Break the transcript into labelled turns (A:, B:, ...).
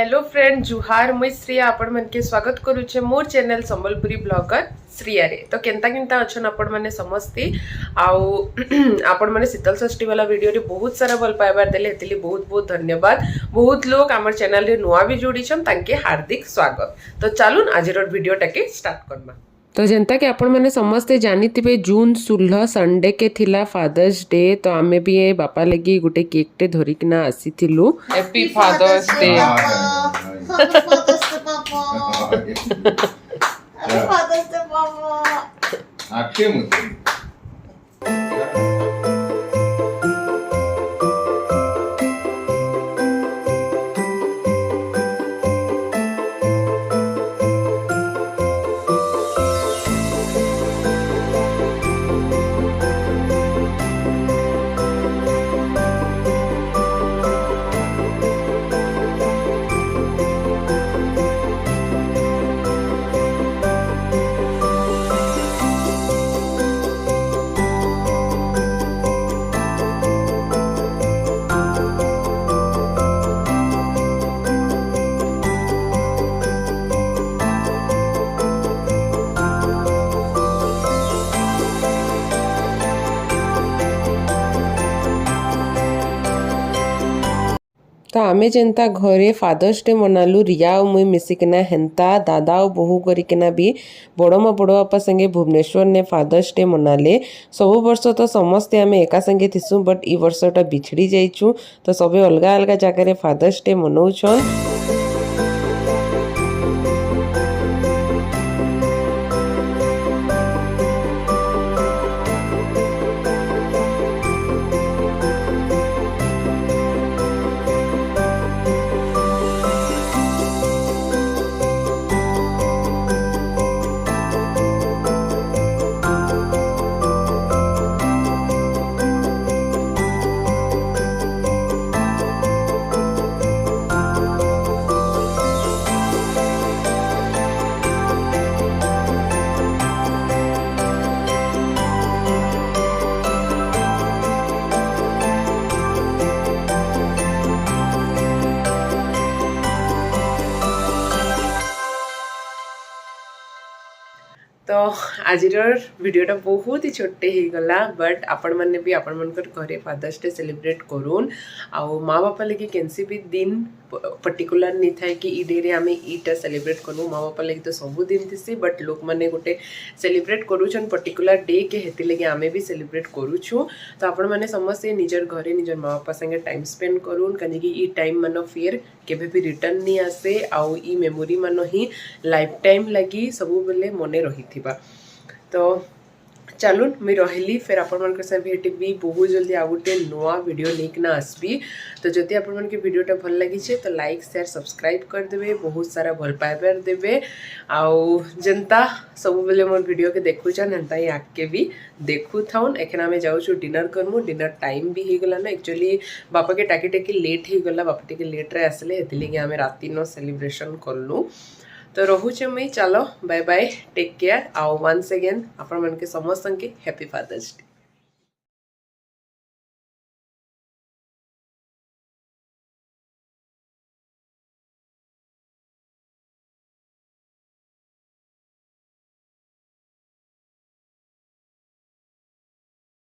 A: Hello friend जुहार मुई श्रिया आपण मन के स्वागत करूचे मोर चैनल संबलपुरी ब्लॉगर श्रिया रे। तो केंता केंता अछन आपण माने समस्ते आउ आपण माने शीतल षष्ठी वाला वीडियो रे बहुत सारा भल पाइबार देले हेतिली बहुत बहुत धन्यवाद। बहुत लोग हमर चैनल रे नुआ भी जोड़ीछन तांके हार्दिक स्वागत। तो चलून आजिर वीडियो टाके स्टार्ट करबा। तो जेनता कि आपण मैंने समस्ते जानी जून 16 संडे के थिला फादर्स डे। तो आमे भी ये बापा लगी गोटे केक टे धरिकिना आसीथिलु। Happy Father's Day. तो आमे जेनता घरे फादर्स डे मनालु रिया और मुई मिसिकिना हेंता दादा और बहु करिकिना भी बड़ माँ बड़ बापा संगे भुवनेश्वर ने फादर्स डे मनाले। सब वर्ष तो समस्ते आमे एका संगे थिसु बट ई वर्षटा बिछड़ी जाइछु। तो सबे अलगा अलगा जगह फादर्स डे मनाउछन। तो आजिर वीडियोटा बहुत ही छोटे ही गला बट आपण मैंने भी आपण मनकर घरे फादर्स डे सेलिब्रेट करूँ आउ माँ बापा लगे कैंसी भी दिन पर्टिकुलर नहीं था कि ई डे रे आमे ईटा सेलिब्रेट करूँ। माँ बापा लगे तो सब दिन थी बट लोक मैंने गोटे सेलिब्रेट करूछन पर्टिकुलर डे के हेती लगे आमे भी सेलिब्रेट करूछु। तो आपण मैंने समस्ते निजर घरे निजर माँ बापा संगे टाइम स्पेंड करूँ कहीं ई टाइम मान फिर केबे भी रिटर्न नहीं आसे आउ ई मेमोरी मान ही लाइफ टाइम लगी सब बेले मने रही थिबा। तो चलून मुझे रही फिर आपण भेटबी बहुत जल्दी आ गोटे नुआ वीडियो लेकिन आसबी। तो जदि आपण मन के वीडियोटा भल लगी तो लाइक शेयर सब्सक्राइब करदेवे बहुत सारा भल पाइबार देवे आउ जनता सब बेले मोर वीडियो के देखुछन हेन्ता ही आगे भी देखु थाउन। एखन आमे जाउछु डिनर करमु। डिनर टाइम भी हो गला ना एक्चुअली बापा के टाकी टाकी लेट हो गला बापा टिके लेट रे आसले हेति लगे आमे राती नो सेलिब्रेशन करलु। तो रोचे मुई चलो बाय बाय टेक केयर आउ वंस अगेन आपण मन के समस्त के हैप्पी फादर्स डे।